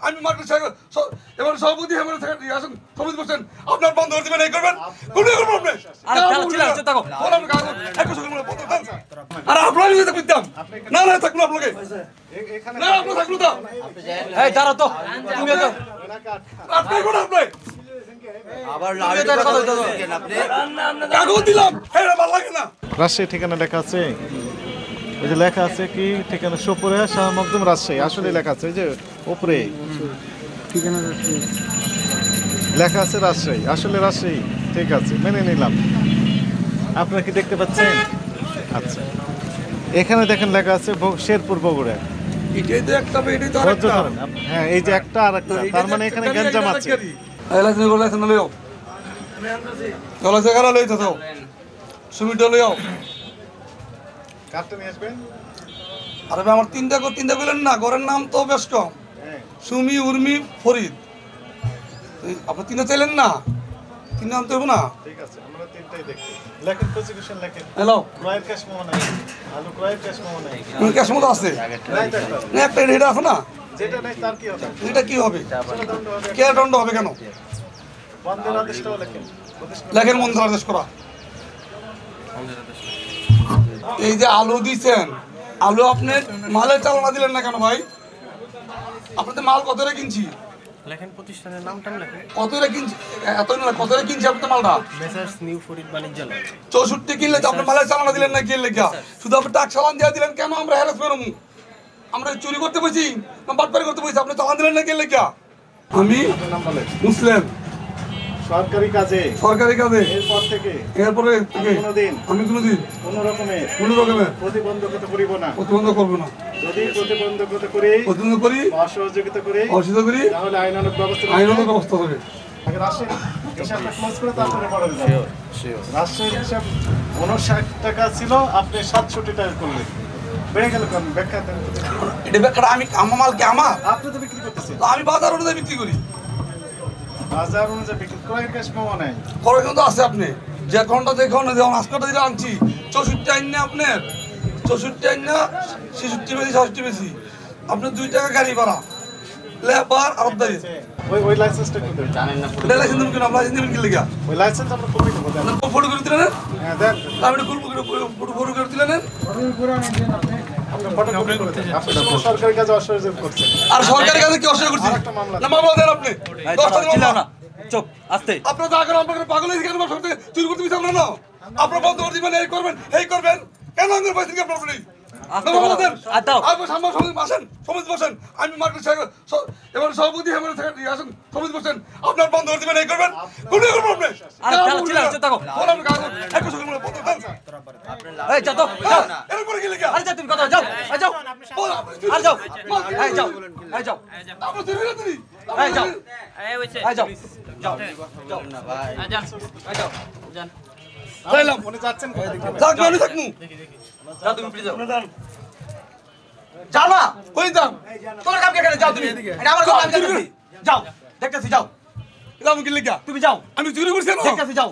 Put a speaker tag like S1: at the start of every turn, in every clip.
S1: আমি মার্কেট এবার সভাপতি আসেন সমিতি বসেন আপনার বন্ধ করে দিবেন এই করবেন আর আপনার বুঝতাম না না থাকলো আপনাকে না আপনার থাকলো তো দাঁড়া তো তুমি তো আপনি কোন আপনি আবার কাগজ দিলাম ভালো লাগে না
S2: রাজশাহী ঠিকানা লেখা আছে ওই যে লেখা আছে কি ঠিকানা সোপরে শাহ মখদুম রাজশাহী আসলে লেখা আছে ওই যে উপরে
S3: ঠিকানা
S2: লেখা আছে রাজশাহী আসলে রাজশাহী ঠিক আছে মেনে নিলাম আপনারা কি দেখতে পাচ্ছেন আচ্ছা এখানে দেখেন লেখা আছে শেরপুর বগুড়া
S1: এটাই তো একটা এটাই তো আরেকটা
S2: হ্যাঁ এই যে একটা আর একটা তার মানে এখানে গঞ্জাম আছে
S1: লাইসেন্স করে লাইসেন্স লইও চলো সেখানে লই তো সুমিটা লইও
S2: কার্ডটা নিয়ে আসবেন
S1: আরে ভাই আমার তিনটা কইলেন না ঘরের নাম তো বেশ কম সুমি উর্মি ফরিদ আপনি তিনটা চাইলেন না তিন নাম তো না
S2: ঠিক আছে আমরা তিনটাই দেখি লেখেন প্রসিকিউশন লেখেন
S1: হ্যালো
S2: ক্রয়ের ক্যাশ মোহন নাই আলু ক্রয়ের ক্যাশ মোহন নাই
S1: কোন ক্যাশ মতো আছে না একটা এটা আছে না
S2: যেটা নাই তার কি হবে
S1: এটা কি হবে কে দণ্ড হবে কেন
S2: বন্ধের আদেশটাও লেখেন
S1: লেখেন বন্ধ আদেশ করা এই যে আলু দিছেন আলু আপনি মালের চালানা দিলেন না কেন ভাই আপনি তো মাল কত রে কিনছি
S3: লেখেন প্রতিষ্ঠানের নামটা লেখেন
S1: কত রে কিনছি এত না কত রে কিনছি আপনি মালটা
S3: মেসার্স নিউ ফরিদ বাণিজ্যালয়
S1: 64 কিনলে তো আপনি মালের চালানা দিলেন না কি লেখা শুধু আপনি টাকা চালান দিয়ে দিলেন কেন আমরা হ্যারাস করব আমরা চুরি করতে বসি না বাটপারি করতে বসি আপনি চালান দিলেন না কি লেখা আমি মুসলিম
S2: সরকারি কাজে এরপর থেকে
S1: এরপরে আমি কোনোদিন
S2: কোনো রকমের প্রতিবন্ধকতা করিব না
S1: প্রতিবন্ধক করবো না
S2: যদি প্রতিবন্ধকতা করি অসহযোগিতা করি তাহলে আইনানুগ ব্যবস্থা
S1: হবে
S2: আগে রাজশাহী হিসাবটা ক্লোজ করে তারপরে বড় রাজশাহীর হিসাব 59 টাকা ছিল আপনি 67 টাকা করলেন বেড়ে গেল কেন ব্যাখ্যা দেন
S1: এটা ব্যাখ্যাটা আমি আমার মাল কি আমার
S2: আপনি তো বিক্রি করতেছেন
S1: আমি বাজার অনুযায়ী বিক্রি করি
S2: বাজার অনুযায়ী বিক্রি ক্রয়ের ক্যাশ মেমো নাই
S1: করে কিন্তু আছে আপনি যে ঘন্টা দেখুন যেমন আজকাটা দিলে আনছি 64 আইন না আপনার 64 আইন না 66 বেশি 66 বেশি আপনি 2 টাকা গাড়ি ভাড়া লেবার আর দাঁড়িয়ে
S2: ওই লাইসেন্সটা কি জানেন না
S1: এটা লাইসেন্স তুমি কেন লাইসেন্স দিবেন কি লাগা
S2: ওই লাইসেন্স আমরা কপি দেব দেন
S1: ফটো করে দিলেন
S2: হ্যাঁ দেন
S1: আমি ফটো করে দিলেন
S2: আপনি ফটো কপি করে দেন আপনি সরকারি কাজে অসহযোগ করছেন
S1: আর সরকারি কাজে কি অসহযোগ করছেন না মামলা দেন আপনি 10টা
S3: চিল্লাও না চুপ আস্তে
S1: আপনারা যা করেন আপনারা পাগল হয়ে গেছেন সব থেকে চুরি করতে বিচার না আপনারা বন্ধ করে দিবেন এই করবেন কেন আঙ্গুর পয়সা কি আপনারা আমি মার্কেট এবার সভাপতি আসেন সমিতি বসেন আপনার বন্ধ করে দিবেন এই করবেন যাও না কই যাও তোমার কাম কে করে যাও তুমি এটা আমার কাম করতেছি যাও দেখতেছি যাও এটা আমি কি লিখা তুমি যাও আমি চুরি করছি না দেখতেছি যাও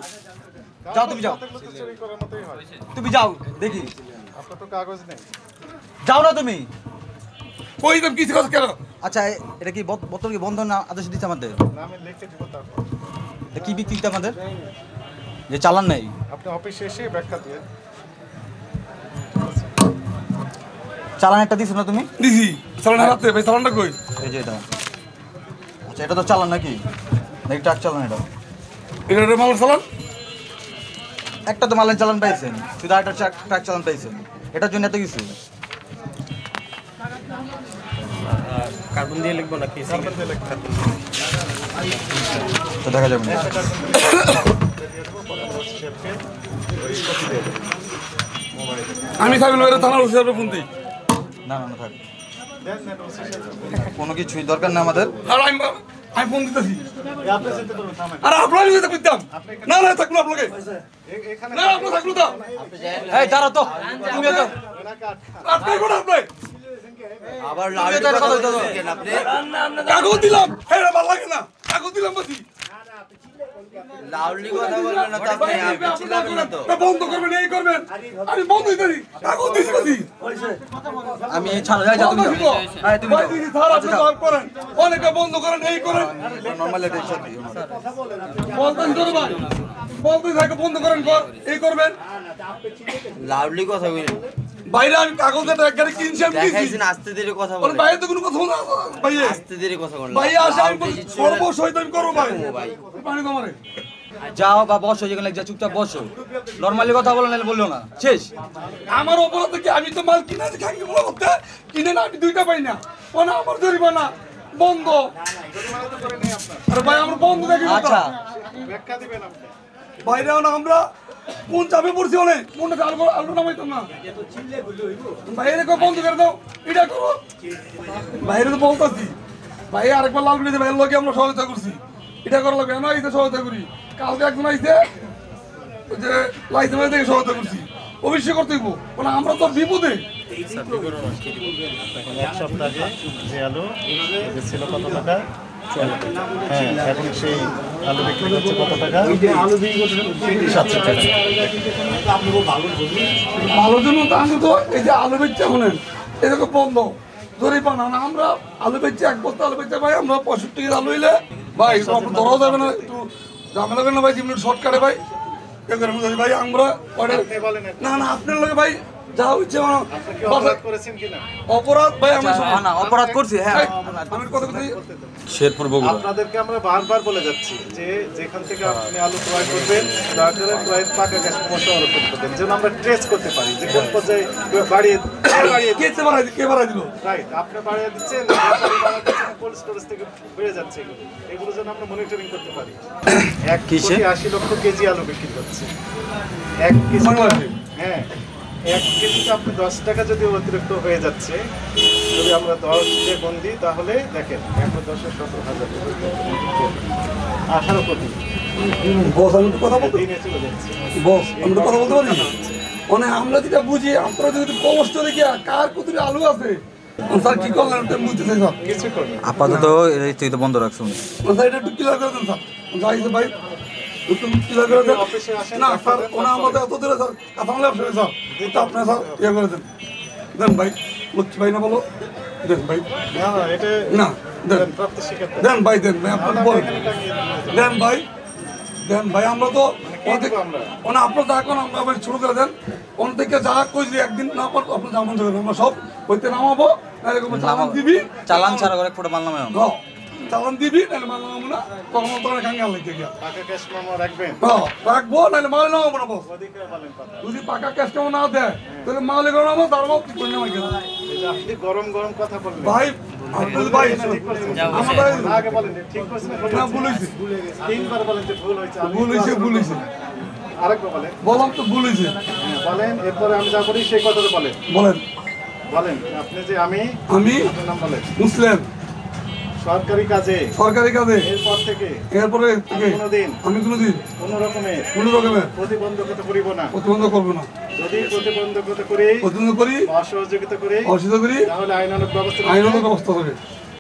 S1: যাও তুমি যাও
S2: চুরি করার মতই হয়
S1: তুমি যাও দেখি
S2: আপনার তো কাগজ নেই
S1: যাও না তুমি কই তুমি কিছু কথা কেন
S4: আচ্ছা এটা কি বোতল কি বন্ধ না আদেশ দিতে আমাদের
S2: আমি লিখে দিব তারপর
S4: এটা কি বিক্রিটা আমাদের যে চালান নাই
S2: আপনি অফিসে এসে ব্যাখ্যা দিয়ে
S4: চালান একটা দিছো না তুমি
S1: দিছি চালান হাতে ভাই চালানটা কই
S4: এই যে এটা আচ্ছা এটা তো চালান নাকি নাকি ট্রাক চালান এটা
S1: এটা মাল চালান
S4: একটা তো মালের চালান পাইছেন শুধু একটা ট্রাক চালান পাইছেন এটার জন্য এত কিছু
S3: কার্বন দিয়ে লিখবো নাকি
S2: কার্বন দিয়ে লেখা
S4: তো দেখা যাবে না
S1: আমি থাকলে থানার ওসিআর ফোন দিই
S4: না না না থাক কোনো কিছুই দরকার না আমাদের
S1: আর আমি ফোন দিতেছি
S2: আপনি যেতে পারবেন থানায়
S1: আর আপনারা যেতে কইতাম না না থাকলো আপনাকে
S2: এখানে
S1: না আপনারা থাকলো তো
S4: এই দাঁড়া তো তুমি তো
S1: আপনি কোন আপনি
S4: আবার লাভ কথা হইতো
S1: কাগজ দিলাম ভালো লাগে না কাগজ দিলাম বসি
S4: লাউডলি কথা বলবেন না তো আপনি আপনি চিল্লাবেন না তো
S1: বন্ধ করবেন এই করবেন আমি বন্ধ দিই কাগজ দিছি
S4: আমি ছাড়ো যাই যা তুমি হ্যাঁ তুমি
S1: ভাই দিদি স্যার আপনি জব করেন অনেকে বন্ধ করেন এই করেন
S4: নরমাল এটাই সাথে
S1: বলতেন তোর ভাই বলতে থাকে বন্ধ করেন কর এই করবেন
S4: লাউডলি কথা বলেন
S1: বাইরে আমি কাগজ একটা এক গাড়ি কিনছি আমি দিছি
S4: দেখাইছেন আস্তে ধীরে কথা
S1: ওর
S4: বলেন
S1: বাইরে তো কোনো কথা না ভাই
S4: আস্তে ধীরে কথা বলেন
S1: ভাই আসে আমি সর্বসহিত আমি করবো ভাই
S4: ভাই
S1: পানি তোমারে
S4: যাও বা বসো যেখানে যা চুপচাপ বসো নরমালি কথা বলো নাহলে বললো না শেষ
S1: আমার অপরাধ কি আমি তো মাল কিনে খাই বলা করতে কিনে না আমি দুইটা পাই না ওনা আমার জরিমানা বন্ধ আরে ভাই আমরা বন্ধ দেখি
S4: আচ্ছা
S1: বাইরে না আমরা কোন চাপে পড়ছি অনেক মনে আলো আলো নামাইতাম না বাইরে কো বন্ধ করে দাও এটা করো বাইরে তো বলতাছি ভাই আরেকবার লাল বিড়ি ভাইয়ের লোকে আমরা সহায়তা করছি এটা করা লাগবে না এটা সহায়তা করি কালকে একজন আইছে ওই যে লাইসেন্স থেকে সহায়তা করছি অবশ্যই করতে হইব মানে আমরা তো বিপদে
S2: এক সপ্তাহ আগে যে আলু যে ছিল কত টাকা হ্যাঁ এখন সেই আলু বিক্রি করছে কত টাকা 700 টাকা
S1: ভালোর জন্য তো আমি তো এই যে আলু বেচছে শোনেন এরকম বন্ধ ধরেই পানা না আমরা আলু বেচছি এক বস্তা আলু বেচছে ভাই আমরা 65 টাকা আলু হইলে ভাই ধরাও যাবে না একটু ঝামেলা করে না ভাই 2 মিনিট শর্টকাটে ভাই এ করে বুঝাই ভাই আমরা না না আপনার লোকে ভাই যা হচ্ছে অপরাধ ভাই আমি
S4: না অপরাধ করছি হ্যাঁ
S1: আমি কথা বলছি
S4: শেরপুর বগুড়া
S2: আপনাদেরকে আমরা বারবার বলে যাচ্ছি যে যেখান থেকে আপনি আলু ক্রয় করবেন দয়া করে ক্রয়ের পাকা ক্যাশ সংরক্ষণ করবেন যেন আমরা ট্রেস করতে পারি যে কোন পর্যায়ে বাড়িয়ে
S1: কে বাড়াই দিল
S2: রাইট আপনি বাড়িয়ে দিচ্ছেন কোল্ড স্টোরেজ থেকে বেড়ে যাচ্ছে এগুলো যেন আমরা মনিটরিং করতে পারি 1.80 লক্ষ কেজি আলু বিক্রি করছে 1 কেজি হ্যাঁ 1 কেজিতে আপনি 10 টাকা যদি অতিরিক্ত হয়ে যাচ্ছে যদি আমরা 10 দিয়ে গুণ দিই তাহলে দেখেন 18 কোটি
S1: বস আমি তো কথা বলতে
S2: দিনে চলে যাচ্ছে
S1: বস আমি তো কথা বলতে পারি মানে আমরা যেটা বুঝি আমরা যদি কষ্ট দেখি কার কতটি আলু আছে স্যার কি করলেন এটা বুঝতেছে স্যার
S2: কিছু করবে
S4: আপাতত এই তুই তো বন্ধ রাখছো
S1: স্যার এটা একটু ক্লিয়ার করে দেন স্যার যাইছে ভাই একটু ক্লিয়ার করে দেন
S2: অফিসে আসেন
S1: না স্যার ওনা আমাদের এত দূরে স্যার কথা বলে আসবে স্যার এটা আপনি স্যার ইয়ে করে দেন দেন ভাই লক্ষ্মী ভাই না বলো দেন ভাই
S2: না না এটা
S1: না দেন
S2: প্রাপ্তি স্বীকার
S1: দেন ভাই দেন ভাই আপনি বলেন দেন ভাই দেন ভাই আমরা তো ওনা আপনার যা এখন আমরা আবার শুরু করে দেন ওন থেকে যা কইছি একদিন না পর আপনি জামান দেবেন আমরা সব হইতে নামাবো এরকম চালান দিবি
S4: চালান ছাড়া করে ফটো মাল নামে
S1: হ্যাঁ, চালান দিবি নাহলে মাল নামাবো না তখন তো অনেক কাঙ্গাল লাগছে গিয়া
S2: পাকা ক্যাশ মেমো রাখবেন
S1: হ্যাঁ রাখবো নাহলে মাল নামাবো না বস
S2: ওদিকে বলেন কথা
S1: যদি পাকা ক্যাশ কেমন না দেয় তাহলে মাল এগুলো নামাবো তার মাল ঠিক করে নেওয়া গেল
S2: এই যে আপনি গরম গরম কথা বললেন
S1: ভাই আপনি ভাই আমাদের
S2: আগে বলেন ঠিক করছেন
S1: না ভুল হয়েছে
S2: তিনবার বলেন যে ভুল হয়েছে
S1: ভুল হয়েছে
S2: আরেকবার বলেন
S1: বললাম তো ভুল হয়েছে
S2: হ্যাঁ, বলেন এরপরে আমি যা করি সেই কথাটা বলেন
S1: বলেন
S2: বলেন আপনি যে আমি
S1: আমি
S2: আপনার নাম বলেন
S1: মুসলিম
S2: সরকারি কাজে
S1: সরকারি কাজে
S2: এরপর থেকে
S1: এরপরে থেকে
S2: কোনোদিন
S1: আমি কোনোদিন
S2: কোনো রকমের
S1: কোনো রকমের
S2: প্রতিবন্ধকতা করিব না
S1: প্রতিবন্ধ করবো না
S2: যদি প্রতিবন্ধকতা করি
S1: প্রতিবন্ধ করি
S2: অসহযোগিতা করি
S1: অসুবিধা করি
S2: তাহলে আইনানুগ ব্যবস্থা
S1: আইনত ব্যবস্থা করে